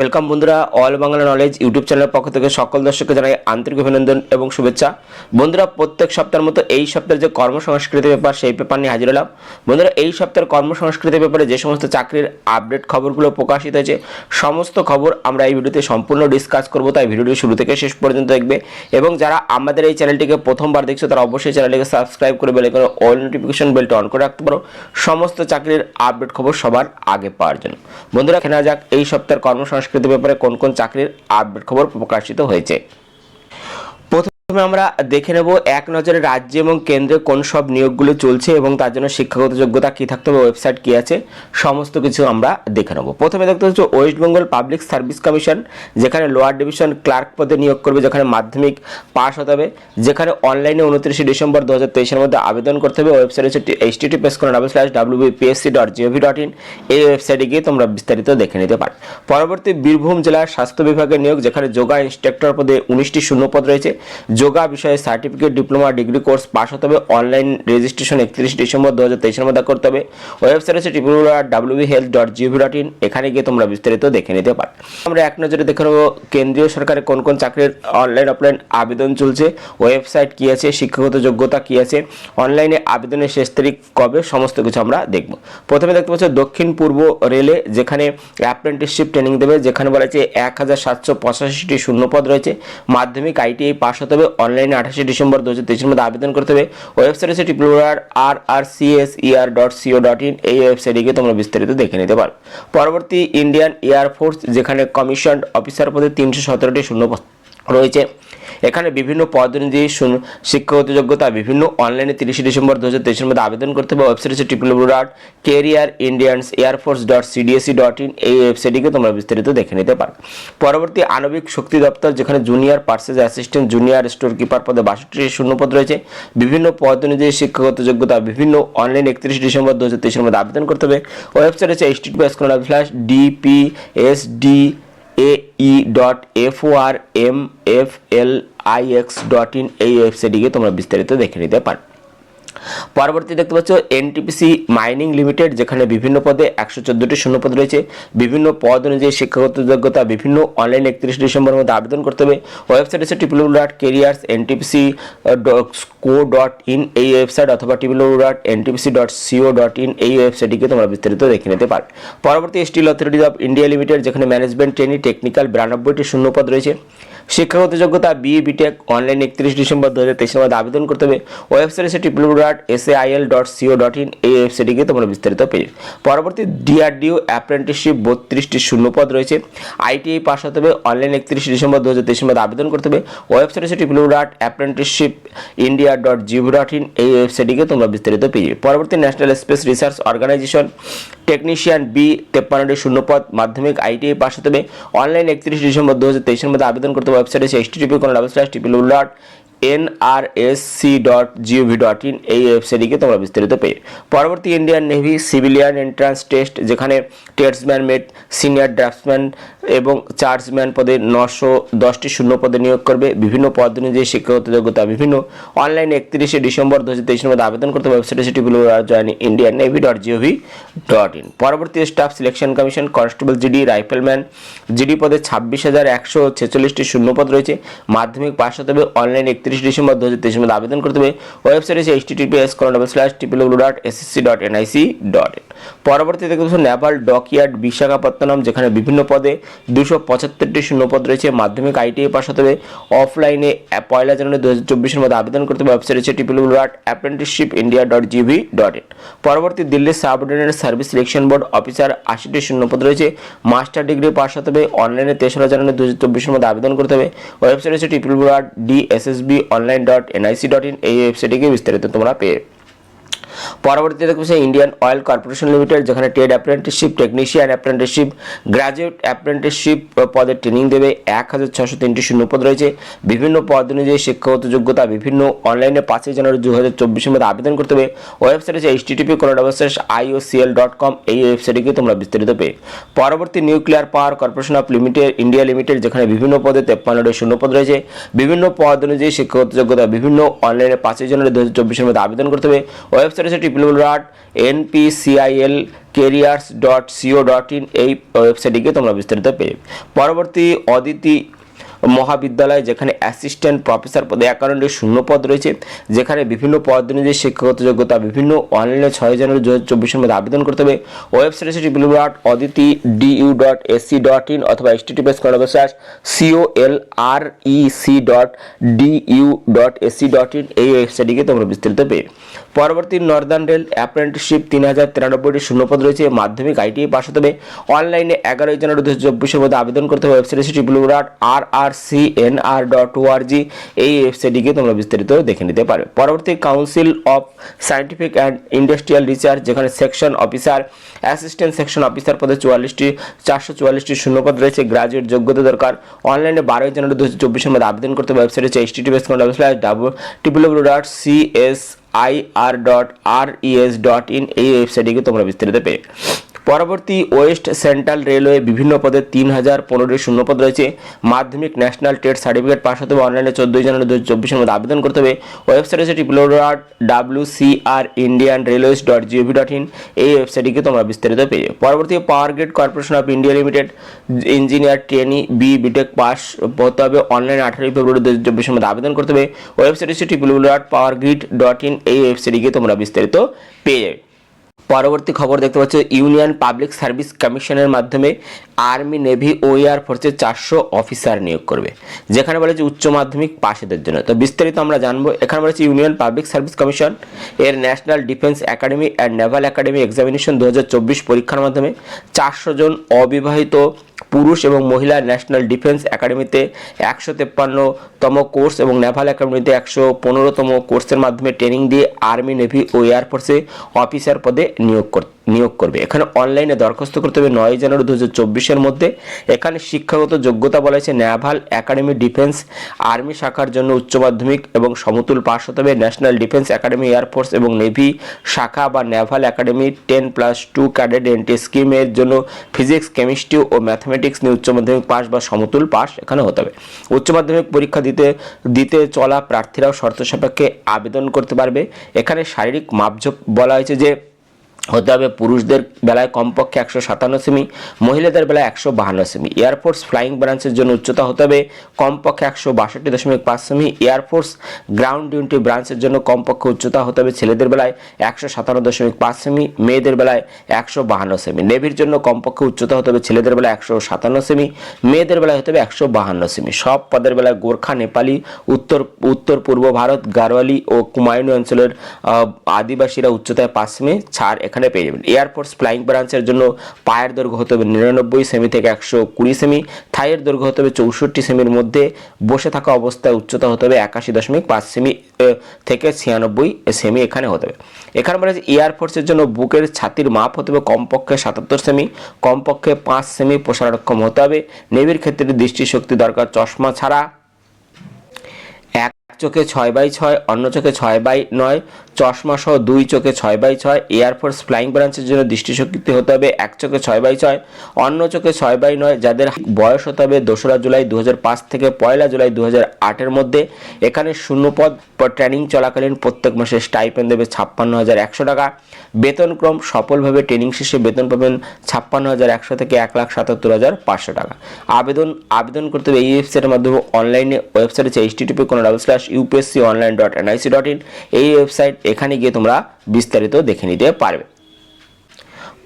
Welcome বন্ধুরা, all Bangla knowledge YouTube চ্যানেলের পক্ষ থেকে সকল দর্শককে জানাই আন্তরিক অভিনন্দন এবং শুভেচ্ছা। বন্ধুরা, প্রত্যেক সপ্তাহের মতো এই সপ্তাহের যে কর্মসংস্কৃতি পেপার সেই পেপার নিয়ে হাজির হলাম। বন্ধুরা, এই সপ্তাহের কর্মসংস্কৃতি পেপারে যে সমস্ত চাকরির আপডেট খবরগুলো প্রকাশিত হয়েছে সমস্ত খবর আমরা এই ভিডিওতে সম্পূর্ণ ডিসকাস করব, তাই ভিডিওটি শুরু থেকে শেষ পর্যন্ত দেখবে। এবং যারা আমাদের এই চ্যানেলটিকে প্রথমবার দেখছো তারা অবশ্যই চ্যানেলটিকে সাবস্ক্রাইব করে বেল আইকনে অল নোটিফিকেশন বেলটা অন করে রাখতে পারো সমস্ত চাকরির আপডেট খবর সবার আগে পাওয়ার জন্য। বন্ধুরা, খেলা যাক এই সপ্তাহের কর্মসংস্কৃতি ব্যাপারে কোন কোন চাকরির আপডেট খবর প্রকাশিত হয়েছে। প্রথমে আমরা দেখে নেব এক নজরে রাজ্য এবং কেন্দ্রে কোন সব নিয়োগগুলো চলছে এবং তার জন্য শিক্ষাগত যোগ্যতা কী থাকতে হবে, ওয়েবসাইট কী আছে, সমস্ত কিছু আমরা দেখে নেব। প্রথমে দেখতে হচ্ছে West Bengal public service commission, যেখানে লোয়ার ডিভিশন ক্লার্ক পদে নিয়োগ করবে, যেখানে মাধ্যমিক পাস হতে হবে, যেখানে অনলাইনে 29 ডিসেম্বর 2023-এর মধ্যে আবেদন করতে হবে। ওয়েবসাইট হচ্ছে https://wbpsc.gov.in। এই ওয়েবসাইটে গিয়ে তোমরা বিস্তারিত দেখে নিতে পারো। পরবর্তী বীরভূম জেলার স্বাস্থ্য বিভাগের নিয়োগ, যেখানে যোগা ইন্সট্রাক্টর পদে 19টি শূন্যপদ রয়েছে। যোগা বিষয়ে certificate, diploma, degree course pass হতে হবে। অনলাইন রেজিস্ট্রেশন 31 ডিসেম্বর 2023-এর মধ্যে করতে হবে। ওয়েবসাইট হচ্ছে www.wbhealth.gov.in। এখানে গিয়ে তোমরা বিস্তারিত দেখে নিতে পারো। আমরা এক নজরে দেখে নেব কেন্দ্রীয় সরকারের কোন কোন চাকরির অনলাইন অফলাইন আবেদন চলছে, ওয়েবসাইট কী আছে, শিক্ষাগত যোগ্যতা কী আছে, অনলাইনে আবেদনের শেষ তারিখ কবে, সমস্ত কিছু আমরা দেখব। প্রথমে দেখতে পাচ্ছি দক্ষিণ পূর্ব রেলে, যেখানে অ্যাপ্রেন্টিসশিপ ট্রেনিং দেবে, যেখানে বলা হচ্ছে 1785টি শূন্যপদ রয়েছে। মাধ্যমিক ITI পাস হতে হবে। অনলাইনে 28 ডিসেম্বর 2023-এর মধ্যে আবেদন করতে হবে। ওয়েবসাইট হচ্ছে www.rrcser.co.in। এই ওয়েবসাইটে গিয়ে তোমরা বিস্তারিত দেখে নিতে পারো। পরবর্তী ইন্ডিয়ান এয়ারফোর্স, যেখানে কমিশন অফিসার পদে 317টি শূন্যপদ রয়েছে। এখানে বিভিন্ন পদ অনুযায়ী শিক্ষাগত যোগ্যতা বিভিন্ন অনলাইনে 30 ডিসেম্বর 2023-এর মধ্যে আবেদন করতে হবে। ওয়েবসাইট হচ্ছে www.careerindiansairforce.cdsc.in। এই ওয়েবসাইটটিকে তোমরা বিস্তারিত দেখে নিতে পারো। পরবর্তী আণবিক শক্তি দপ্তর, যেখানে junior purchase assistant, junior store keeper পদে 62টি শূন্যপদ রয়েছে। বিভিন্ন পদ অনুযায়ী শিক্ষাগত যোগ্যতা বিভিন্ন অনলাইন 31 ডিসেম্বর 2023-এর মধ্যে আবেদন করতে হবে। ওয়েবসাইট হচ্ছে https://dpsd.ae.formflix.in। এই ওয়েবসাইটে তোমরা বিস্তারিত দেখে নিতে পারো। পরবর্তী দেখতে পাচ্ছ NTPC মাইনিং লিমিটেড, যেখানে বিভিন্ন পদে 114টি শূন্যপদ রয়েছে। বিভিন্ন পদ অনুযায়ী শিক্ষাগত যোগ্যতা বিভিন্ন অনলাইন 31 ডিসেম্বরের মধ্যে আবেদন করতে হবে। ওয়েবসাইট হচ্ছে www.careersntpc.co.in। এই ওয়েবসাইট অথবা www.ntpc.co.in। এই ওয়েবসাইটটিকে তোমরা বিস্তারিত দেখে নিতে পারো। পরবর্তী Steel Authority of India Limited, যেখানে ম্যানেজমেন্ট ট্রেনি টেকনিক্যাল 92টি শূন্যপদ রয়েছে। শিক্ষাগত যোগ্যতা BE BTech, অনলাইন 31 ডিসেম্বর 2023-এর মধ্যে আবেদন করতে হবে। ওয়েবসাইট হচ্ছে www.sail.co.in। এই ওয়েবসাইটে তোমরা বিস্তারিত পেয়ে। পরবর্তী DRDO অ্যাপ্রেন্টিসশিপ 32টি শূন্যপদ রয়েছে। ITI পাস হতে হবে। অনলাইন 31 ডিসেম্বর 2023-এর মধ্যে আবেদন করতে হবে। ওয়েবসাইট হচ্ছে www.apprenticeshipindia.gov.in। এই ওয়েবসাইটে তোমরা বিস্তারিত পেয়ে। পরবর্তী National Space Research Organisation technician B 53টি শূন্যপদ। মাধ্যমিক ITI পাস হতে হবে। অনলাইন 31 ডিসেম্বর 2023-এর মধ্যে আবেদন করতে হবে। ওয়েবসাইট হচ্ছে http://www.nrsc.gov.in। এই ওয়েবসাইটে তোমরা বিস্তারিত পেয়ে। পরবর্তী Indian navy civilian entrance test, যেখানে টেস্টম্যান মেট, সিনিয়র ড্রাফটসম্যান এবং চার্জম্যান পদে 910টি শূন্যপদে নিয়োগ করবে। বিভিন্ন পদ অনুযায়ী শিক্ষাগত যোগ্যতা বিভিন্ন অনলাইনে 31 ডিসেম্বর 2023-এর মধ্যে আবেদন করতে হবে। ওয়েবসাইট হচ্ছে www.joinindiannavy.gov.in। পরবর্তী staff selection commission constable GD, rifleman GD পদে 26,146টি শূন্যপদ রয়েছে। মাধ্যমিক পাস হতে হবে। অনলাইন 31 ডিসেম্বর 2023-এর মধ্যে আবেদন করতে হবে। ওয়েবসাইট হচ্ছে https://www.ssc.nic.in। পরবর্তী দেখতে পাচ্ছ নেভাল ডকইয়ার্ড বিশাখাপত্তনম, যেখানে বিভিন্ন পদে 275টি শূন্যপদ রয়েছে। মাধ্যমিক ITI পাস হতে হবে। অফলাইনে 1 জানুয়ারি 2024-এর মধ্যে আবেদন করতে হবে। ওয়েবসাইট হচ্ছে www.apprenticeshipindia.gov.in। পরবর্তী Delhi subordinate service selection board officer 80টি শূন্যপদ রয়েছে। মাস্টার ডিগ্রি পাস হতে হবে। অনলাইনে 3রা জানুয়ারি 2024-এর মধ্যে আবেদন করতে হবে। ওয়েবসাইট হচ্ছে www.dssbonline.nic.in। এই ওয়েবসাইটে গিয়ে বিস্তারিত তোমরা পেয়ে। পরবর্তীতে দেখতে পাচ্ছি ইন্ডিয়ান অয়েল কর্পোরেশন লিমিটেড, যেখানে trade apprenticeship, technician apprenticeship, graduate apprenticeship পদের ট্রেনিং দেবে। 1603টি শূন্যপদ রয়েছে। বিভিন্ন পদ অনুযায়ী শিক্ষাগত যোগ্যতা বিভিন্ন অনলাইনে 5 জানুয়ারি 2024-এর মধ্যে আবেদন করতে হবে। ওয়েবসাইট হচ্ছে http://iocl.com। এই ওয়েবসাইটে তোমরা বিস্তারিত পেয়ে। পরবর্তী nuclear power corporation of India Limited, যেখানে বিভিন্ন পদে 53টি শূন্যপদ রয়েছে। বিভিন্ন পদ অনুযায়ী শিক্ষাগত যোগ্যতা বিভিন্ন অনলাইনে 5 জানুয়ারি 2024-এর মধ্যে আবেদন করতে হবে। ওয়েবসাইট হচ্ছে www.npcilcareers.co.in। এই ওয়েবসাইটে গিয়ে তোমরা বিস্তারিত পেয়ে। পরবর্তী অদিতি মহাবিদ্যালয়, যেখানে অ্যাসিস্ট্যান্ট প্রফেসর পদে 51টি শূন্য পদ রয়েছে, যেখানে বিভিন্ন পদ অনুযায়ী শিক্ষাগত যোগ্যতা বিভিন্ন অনলাইনে 6 জানুয়ারি 2024 মধ্যে আবেদন করতে হবে। ওয়েবসাইট হচ্ছে www.aditi.du.ac.in অথবা https://colrec.du.ac.in। এই ওয়েবসাইটে তোমরা বিস্তারিত পেয়ে। পরবর্তী নর্দার্ন রেল অ্যাপ্রেন্টিসশিপ 3093টি শূন্যপদ রয়েছে, মাধ্যমিক আইটিআই পাস হতে হবে, অনলাইনে 11 জানুয়ারি 2024 মধ্যে আবেদন করতে হবে। ওয়েবসাইট হচ্ছে www.rrcnr.org। এই ওয়েবসাইটে গিয়ে তোমরা বিস্তারিত দেখে নিতে পারবে। পরবর্তী council of scientific and industrial research, যেখানে section officer assistant section officer পদে 444টি শূন্যপদ রয়েছে, গ্রাজুয়েট যোগ্যতা দরকার, অনলাইনে 12 জানুয়ারি 2024 মধ্যে আবেদন করতে হবে। ওয়েবসাইট হচ্ছে https://www.csir.res.in। এই ওয়েবসাইটে গিয়ে তোমরা বিস্তারিত পেয়ে। পরবর্তী ওয়েস্ট সেন্ট্রাল রেলওয়ে বিভিন্ন পদে 3015টি শূন্যপদ রয়েছে, মাধ্যমিক ন্যাশনাল ট্রেড সার্টিফিকেট পাস হতে হবে, অনলাইনে 14 জানুয়ারি 2024 মধ্যে আবেদন করতে হবে। ওয়েবসাইট হচ্ছে www.wcrindianrailways.gov.in। এই ওয়েবসাইটে তোমরা বিস্তারিত পেয়ে। পরবর্তী power grid corporation of India limited engineer trainee BTech pass হতে হবে, অনলাইনে 18 ফেব্রুয়ারি 2024 মধ্যে আবেদন করতে হবে। ওয়েবসাইট হচ্ছে www.powergrid.in। এই ওয়েবসাইটে তোমরা বিস্তারিত পেয়ে যাবে। পরবর্তী খবর দেখতে পাচ্ছ, ইউনিয়ন পাবলিক সার্ভিস কমিশনের মাধ্যমে আর্মি, নেভি ও এয়ার ফোর্সের 400 অফিসার নিয়োগ করবে, যেখানে বলেছে উচ্চ মাধ্যমিক পাশেদের জন্য। তো বিস্তারিত আমরা জানবো। এখানে বলেছে ইউনিয়ন পাবলিক সার্ভিস কমিশন এর national defence academy and Naval academy examination 2024 পরীক্ষার মাধ্যমে 400 জন অবিবাহিত পুরুষ এবং মহিলা ন্যাশনাল ডিফেন্স একাডেমিতে 153তম কোর্স এবং নেভাল একাডেমিতে 115তম কোর্সের মাধ্যমে ট্রেনিং দিয়ে আর্মি, নেভি ও এয়ার ফোর্সে অফিসার পদে নিয়োগ করবে। এখানে অনলাইনে দরখাস্ত করতে হবে 9 জানুয়ারি 2024 মধ্যে। এখানে শিক্ষাগত যোগ্যতা বলা হয়েছে নেভাল একাডেমি ডিফেন্স আর্মি শাখার জন্য উচ্চ মাধ্যমিক এবং সমতুল পাস হতে হবে, ন্যাশনাল ডিফেন্স একাডেমি এয়ারফোর্স এবং নেভি শাখা বা নেভাল একাডেমি 10+2 ক্যাডেট এন্ট্রি স্কিমের জন্য ফিজিক্স, কেমিস্ট্রি ও ম্যাথমেটিক্স নিয়ে উচ্চ মাধ্যমিক পাস বা সমতুল পাস এখানে হতে হবে। উচ্চ মাধ্যমিক পরীক্ষা দিতে চলা প্রার্থীরাও শর্ত সাপেক্ষে আবেদন করতে পারবে। এখানে শারীরিক মাপঝোপ বলা হয়েছে যে হতে হবে পুরুষদের বেলায় কমপক্ষে 157 সেমি, মহিলাদের বেলায় 152 সেমি। এয়ারফোর্স ফ্লাইং ব্রাঞ্চের জন্য উচ্চতা হতে হবে কমপক্ষে 162.5 সেমি। এয়ারফোর্স গ্রাউন্ড ডিউটি ব্রাঞ্চের জন্য কমপক্ষে উচ্চতা হতে হবে ছেলেদের বেলায় 157.5 সেমি, মেয়েদের বেলায় 152 সেমি। নেভির জন্য কমপক্ষে উচ্চতা হতে হবে ছেলেদের বেলায় 157 সেমি, মেয়েদের বেলায় হতে হবে 152 সেমি। সব পদের বেলায় গোর্খা, নেপালি, উত্তর পূর্ব ভারত, গারোয়ালি ও কুমায়ুনি অঞ্চলের আদিবাসীরা উচ্চতায় 5 সেমি ছাড় এখানে পেয়ে যাবেন। এয়ারফোর্স ফ্লাইং ব্রাঞ্চের জন্য পায়ের দৈর্ঘ্য হতে হবে 99 সেমি থেকে 120 সেমি, থাইয়ের দৈর্ঘ্য হতে হবে 64 সেমির মধ্যে, বসে থাকা অবস্থায় উচ্চতা হতে হবে 81.5 সেমি থেকে 96 সেমি এখানে হতে হবে। এখানে বলা আছে এয়ারফোর্সের জন্য বুকের ছাতির মাপ হতে হবে কমপক্ষে 77 সেমি, কমপক্ষে 5 সেমি প্রসারণক্ষম হতে হবে। নেভির ক্ষেত্রে দৃষ্টিশক্তি দরকার, চশমা ছাড়া, এক চোখে 6/6, অন্য চোখে 6/9, চশমা সহ 2 চোখে 6/6। এয়ারফোর্স ফ্লাইং ব্রাঞ্চের জন্য দৃষ্টিশক্তি হতে হবে এক চোখে 6/6, অন্য চোখে 6/9। যাদের বয়স হতে হবে 2রা জুলাই 2005 থেকে 1লা জুলাই 2008 মধ্যে। এখানে শূন্যপদ ট্রেনিং চলাকালীন প্রত্যেক মাসে স্টাইপেন্ড দেবে 56,100 টাকা। বেতনক্রম সফলভাবে ট্রেনিং শেষে বেতন পাবেন 56,100 থেকে 1,77,500 টাকা। আবেদন করতে হবে এই ওয়েবসাইটের মাধ্যমে অনলাইনে। ওয়েবসাইট হচ্ছে http://upsconline.nic.in। এই ওয়েবসাইট, এখানে গিয়ে তোমরা বিস্তারিত দেখে নিতে পারবে।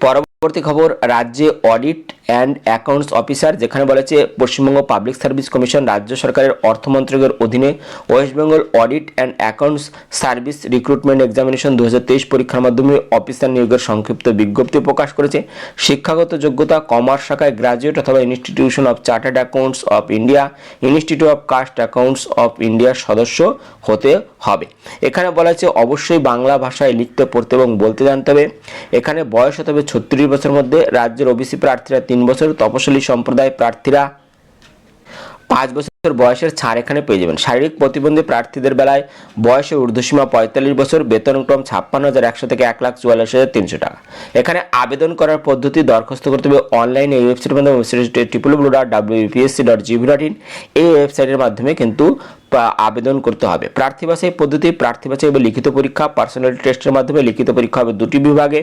পরবর্তী খবর, রাজ্যে অডিট অ্যান্ড অ্যাকাউন্টস অফিসার, যেখানে বলেছে পশ্চিমবঙ্গ পাবলিক সার্ভিস কমিশন রাজ্য সরকারের অর্থ মন্ত্রকের অধীনে West Bengal audit and accounts service recruitment examination 2023 পরীক্ষার মাধ্যমে অফিসার নিয়োগের সংক্ষিপ্ত বিজ্ঞপ্তি প্রকাশ করেছে। শিক্ষাগত যোগ্যতা কমার্স শাখায় গ্রাজুয়েট অথবা Institution of Chartered Accountants of India, Institute of Cost Accountants of ইন্ডিয়ার সদস্য হতে হবে। এখানে বলা হচ্ছে অবশ্যই বাংলা ভাষায় লিখতে, পড়তে এবং বলতে জানতে হবে। এখানে বয়স হতে হবে 36 বছরের মধ্যে। রাজ্যের ওবিসি প্রার্থীরা 3 বছর, তপশিলি সম্প্রদায় প্রার্থীরা 5 বছর বয়সের ছাড় এখানে পেয়ে যাবেন। শারীরিক প্রতিবন্ধী প্রার্থীদের বেলায় বয়সের ঊর্ধ্বসীমা 45 বছর, বেতনক্রম 56,100 থেকে 1,44,300 টাকা। এখানে আবেদন করার পদ্ধতি, দরখাস্ত করতে হবে অনলাইনে এই ওয়েবসাইটের মাধ্যমে, www.wpsc.gov.in। এই ওয়েবসাইটের মাধ্যমে কিন্তু আবেদন করতে হবে। প্রার্থী বাছাই পদ্ধতি, প্রার্থী বাছাই হবে লিখিত পরীক্ষা, পার্সোনালিটি টেস্টের মাধ্যমে। লিখিত পরীক্ষা হবে দুটি বিভাগে,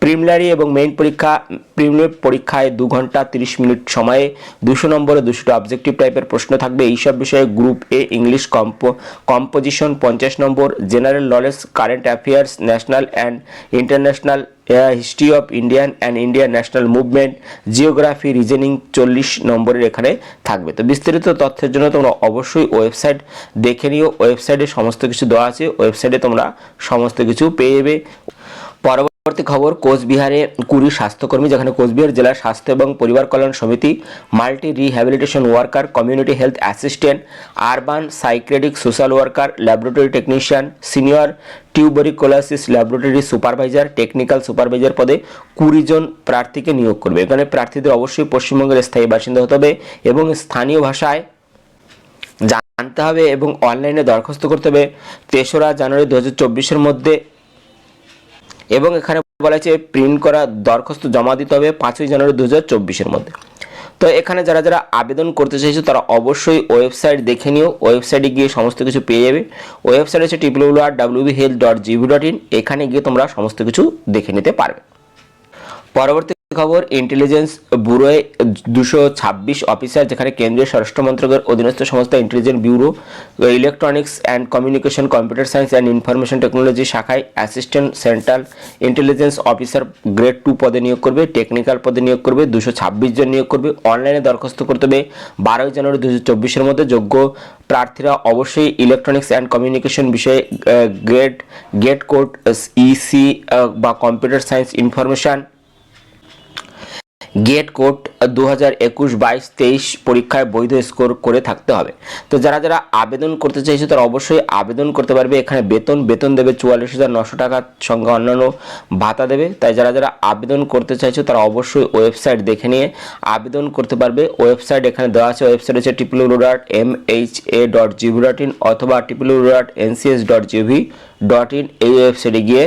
প্রিলিমিনারি এবং মেইন পরীক্ষা। প্রিলিমিনারি পরীক্ষায় 2 ঘন্টা 30 মিনিট সময়ে 200 নম্বরে 200টা অবজেক্টিভ টাইপের প্রশ্ন থাকবে। এইসব বিষয়ে group A English composition 50 number, general knowledge, current affairs, national and international, history of Indian and Indian national movement, geography, reasoning 40 নম্বরের এখানে থাকবে। তো বিস্তারিত তথ্যের জন্য তোমরা অবশ্যই ওয়েবসাইট দেখে নিও, ওয়েবসাইটে সমস্ত কিছু দেওয়া আছে, ওয়েবসাইটে তোমরা সমস্ত কিছু পেয়ে যাবে। পরবর্তী খবর, কোচবিহারে 20 স্বাস্থ্যকর্মী, যেখানে কোচবিহার জেলার স্বাস্থ্য এবং পরিবার কল্যাণ সমিতি, multi rehabilitation worker, community health assistant, urban psychiatric social worker, laboratory technician, senior tuberculosis laboratory supervisor, technical supervisor পদে 20 জন প্রার্থীকে নিয়োগ করবে। এখানে প্রার্থীদের অবশ্যই পশ্চিমবঙ্গের স্থায়ী বাসিন্দা হতে হবে এবং স্থানীয় ভাষায় জানতে হবে এবং অনলাইনে দরখাস্ত করতে হবে 3রা জানুয়ারি 2024-এর মধ্যে। এবং এখানে বলা হয়েছে প্রিন্ট করা দরখাস্ত জমা দিতে হবে 5ই জানুয়ারি 2024-এর মধ্যে। তো এখানে যারা যারা আবেদন করতে চাইছো তারা অবশ্যই ওয়েবসাইট দেখে নিও, ওয়েবসাইটে গিয়ে সমস্ত কিছু পেয়ে যাবে। ওয়েবসাইট হচ্ছে www.wbhealth.gov.in, এখানে গিয়ে তোমরা সমস্ত কিছু দেখে নিতে পারবে। পরবর্তী খবর, ইন্টেলিজেন্স ব্যুরোয় 226 অফিসার, যেখানে কেন্দ্রীয় স্বরাষ্ট্র মন্ত্রকের অধীনস্থ সংস্থা intelligence bureau, electronics and communication, computer science and information technology শাখায় assistant central intelligence officer grade 2 পদে নিয়োগ করবে, টেকনিক্যাল পদে নিয়োগ করবে, 226 জন নিয়োগ করবে। অনলাইনে দরখাস্ত করতে হবে 12ই জানুয়ারি 2024-এর মধ্যে। যোগ্য প্রার্থীরা অবশ্যই ইলেকট্রনিক্স অ্যান্ড কমিউনিকেশন বিষয়ে গেট কোড ইসি বা computer science information gate code 2021-22-23 পরীক্ষায় বৈধ স্কোর করে থাকতে হবে। তো যারা যারা আবেদন করতে চাইছে তারা অবশ্যই আবেদন করতে পারবে। এখানে বেতন দেবে 44,900 টাকার সঙ্গে অন্যান্য ভাতা দেবে। তাই যারা যারা আবেদন করতে চাইছো তারা অবশ্যই ওয়েবসাইট দেখে নিয়ে আবেদন করতে পারবে। ওয়েবসাইট এখানে দেওয়া আছে, ওয়েবসাইট হচ্ছে www.mha.gov.in অথবা www.ncs.gov.in, এই ওয়েবসাইটে গিয়ে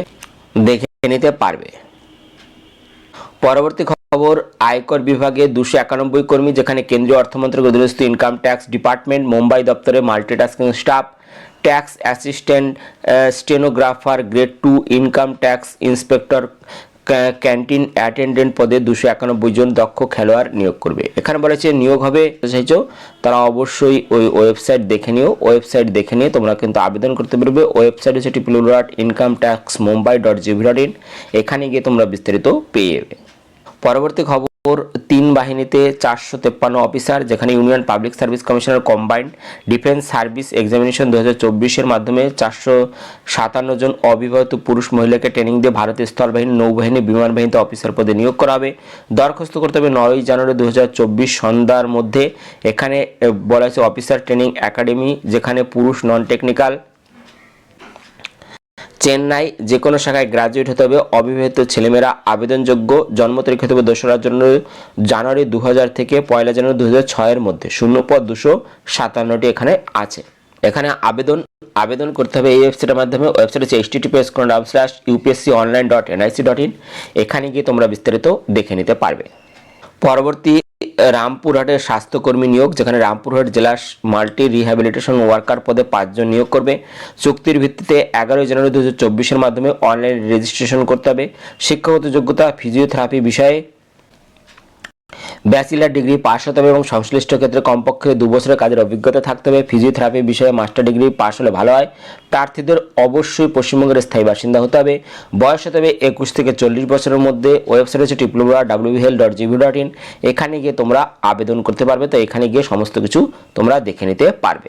দেখে নিতে পারবে। পরবর্তী খবর, আয়কর বিভাগে 291 কর্মী, যেখানে কেন্দ্রীয় অর্থমন্ত্রকের অধীনস্থ ইনকাম ট্যাক্স ডিপার্টমেন্ট, মুম্বাই দপ্তরে multitasking staff, tax assistant, stenographer grade 2, income tax inspector, canteen attendant পদে 291 জন দক্ষ খেলোয়াড় নিয়োগ করবে। এখানে বলেছে নিয়োগ হবে চাইছো তারা অবশ্যই ওই ওয়েবসাইট দেখে নিও, ওয়েবসাইট দেখে নিয়ে তোমরা কিন্তু আবেদন করতে পারবে। ওয়েবসাইট হচ্ছে www.incometaxmumbai.gov.in, এখানে গিয়ে তোমরা বিস্তারিত পেয়ে যাবে। পরবর্তী খবর, 3 বাহিনীতে 453 অফিসার, যেখানে ইউনিয়ন পাবলিক সার্ভিস কমিশনের কম্বাইন্ড ডিফেন্স সার্ভিস এক্সামিনেশন 2024-এর মাধ্যমে 457 জন অবিবাহিত পুরুষ মহিলাকে ট্রেনিং দিয়ে ভারতীয় স্থলবাহিনী, নৌবাহিনী, বিমান বাহিনীতে অফিসার পদে নিয়োগ করা হবে। দরখাস্ত করতে হবে 9ই জানুয়ারি 2024 সন্ধ্যার মধ্যে। এখানে বলা হয়েছে অফিসার ট্রেনিং একাডেমি, যেখানে পুরুষ নন টেকনিক্যাল, চেন্নাই, যে কোনো শাখায় গ্রাজুয়েট হতে হবে। অবিবাহিত ছেলেমেয়েরা আবেদনযোগ্য। জন্ম তারিখ হতে হবে 2রা জানুয়ারি 2000 থেকে 1 জানুয়ারি 2006-এর মধ্যে। শূন্য পদ 257টি এখানে আছে। এখানে আবেদন করতে হবে এই ওয়েবসাইটের মাধ্যমে। ওয়েবসাইট হচ্ছে https://upsconline.nic.in, এখানে গিয়ে তোমরা বিস্তারিত দেখে নিতে পারবে। পরবর্তী, রামপুরহাটের স্বাস্থ্যকর্মী নিয়োগ, যেখানে রামপুরহাট জেলার মাল্টি রিহ্যাবিলিটেশন ওয়ার্কার পদে 5 জন নিয়োগ করবে। চুক্তির ভিত্তিতে 11ই জানুয়ারি 2024-এর মাধ্যমে অনলাইন রেজিস্ট্রেশন করতে হবে। শিক্ষাগত যোগ্যতা, ফিজিওথেরাপি বিষয়ে ব্যাচেলার ডিগ্রি পাস হতে হবে এবং সংশ্লিষ্ট ক্ষেত্রে কমপক্ষে 2 বছরের কাজের অভিজ্ঞতা থাকতে হবে। ফিজিওথেরাপি বিষয়ে মাস্টার ডিগ্রি পাস হলে ভালো হয়। প্রার্থীদের অবশ্যই পশ্চিমবঙ্গের স্থায়ী বাসিন্দা হতে হবে। বয়স হতে হবে 21 থেকে 40 বছরের মধ্যে। ওয়েবসাইট হচ্ছে www.wbhealth.gov.in, এখানে গিয়ে তোমরা আবেদন করতে পারবে। তো এখানে গিয়ে সমস্ত কিছু তোমরা দেখে নিতে পারবে।